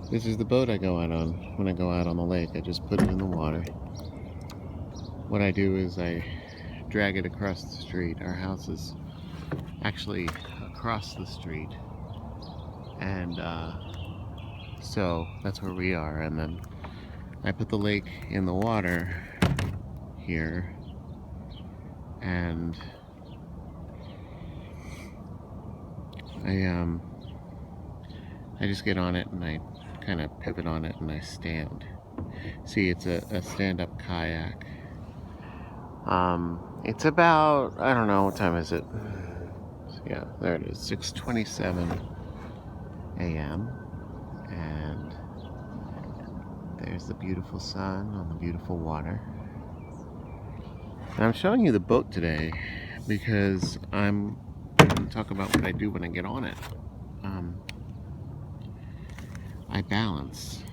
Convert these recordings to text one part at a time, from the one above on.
This is the boat I go out on when I go out on the lake. I just put it in the water. What I do is I drag it across the street. Our house is actually across the street, and so that's where we are. And then I put the lake in the water here, and I just get on it and I kind of pivot on it and I stand. See, it's a stand-up kayak. It's about, I don't know, what time is it? So yeah, there it is, 6:27 a.m. And there's the beautiful sun on the beautiful water. And I'm showing you the boat today because I'm going to talk about what I do when I get on it. I balance.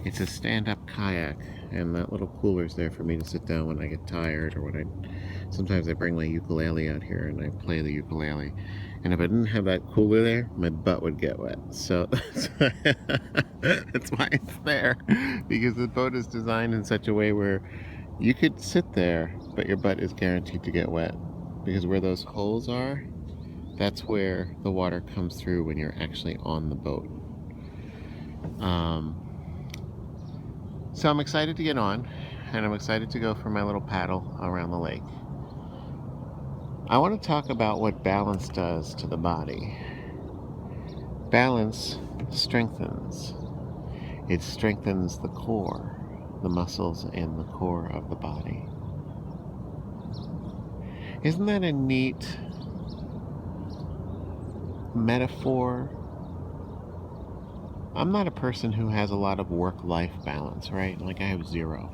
It's a stand-up kayak, and that little cooler's there for me to sit down when I get tired, or sometimes I bring my ukulele out here and I play the ukulele. And if I didn't have that cooler there, my butt would get wet. So that's why it's there, because the boat is designed in such a way where you could sit there, but your butt is guaranteed to get wet, because where those holes are, that's where the water comes through when you're actually on the boat. So I'm excited to get on, and I'm excited to go for my little paddle around the lake. I want to talk about what balance does to the body. Balance strengthens. It strengthens the core, the muscles in the core of the body. Isn't that a neat metaphor? I'm not a person who has a lot of work-life balance, right? Like, I have zero.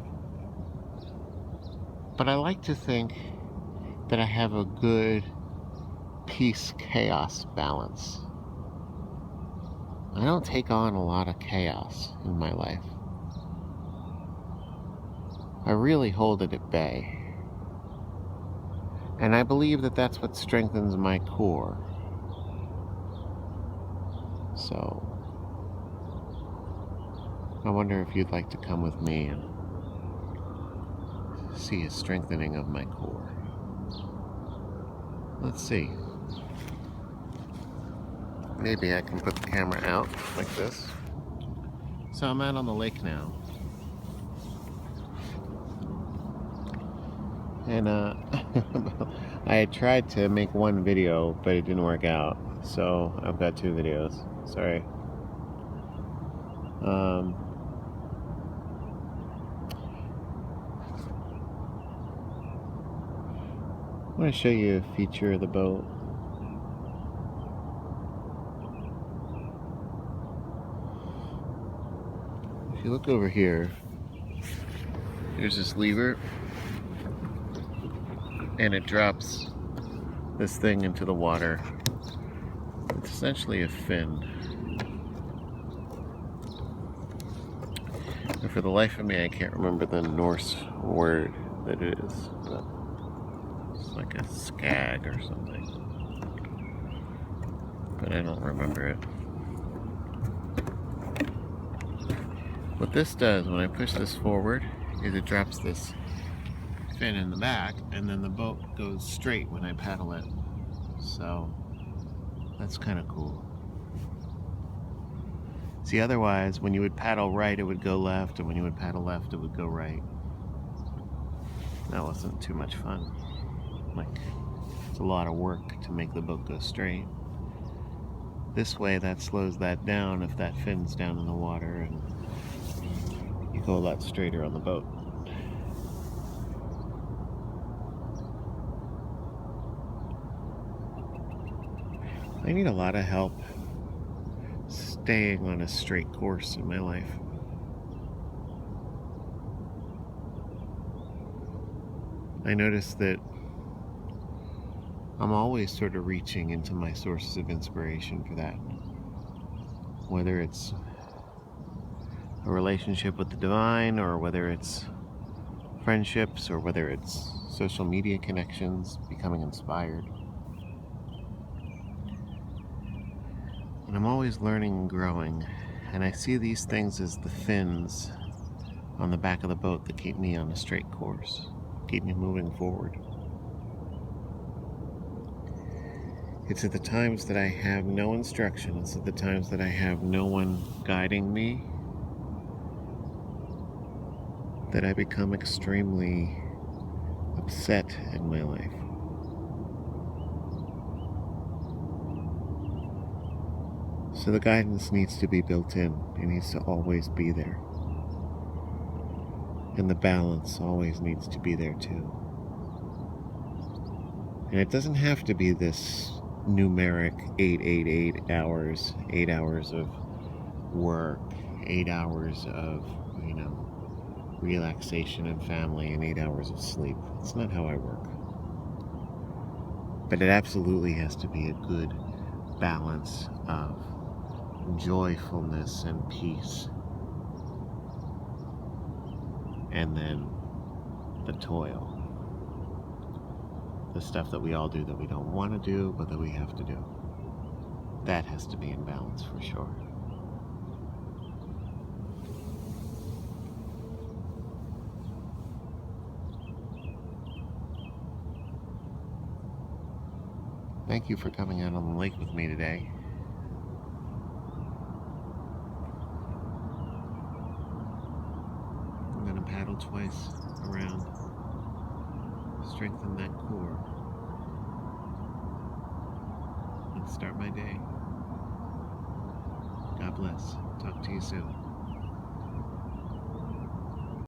But I like to think that I have a good peace-chaos balance. I don't take on a lot of chaos in my life. I really hold it at bay. And I believe that that's what strengthens my core. So, I wonder if you'd like to come with me and see a strengthening of my core. Let's see. Maybe I can put the camera out like this. So I'm out on the lake now. And I had tried to make one video, but it didn't work out. So I've got two videos. Sorry. I want to show you a feature of the boat. If you look over here, there's this lever, and it drops this thing into the water. It's essentially a fin. And for the life of me, I can't remember the Norse word that it is, but it's like a skag or something. But I don't remember it. What this does when I push this forward is it drops this fin in the back, and then the boat goes straight when I paddle it. So that's kind of cool. See, otherwise, when you would paddle right, it would go left, and when you would paddle left, it would go right. That wasn't too much fun. Like, it's a lot of work to make the boat go straight. This way, that slows that down if that fin's down in the water, and you go a lot straighter on the boat. I need a lot of help staying on a straight course in my life. I notice that I'm always sort of reaching into my sources of inspiration for that. Whether it's a relationship with the divine, or whether it's friendships, or whether it's social media connections, becoming inspired. And I'm always learning and growing, and I see these things as the fins on the back of the boat that keep me on a straight course, keep me moving forward. It's at the times that I have no instruction, it's at the times that I have no one guiding me, that I become extremely upset in my life. So the guidance needs to be built in. It needs to always be there. And the balance always needs to be there too. And it doesn't have to be this numeric 8 hours, 8 hours of work, 8 hours of, relaxation and family, and 8 hours of sleep. It's not how I work. But it absolutely has to be a good balance of joyfulness and peace, and then the toil, the stuff that we all do that we don't want to do but that we have to do. That has to be in balance for sure. Thank you for coming out on the lake with me today. I'm going to paddle twice around, strengthen that core, and start my day. God bless. Talk to you soon.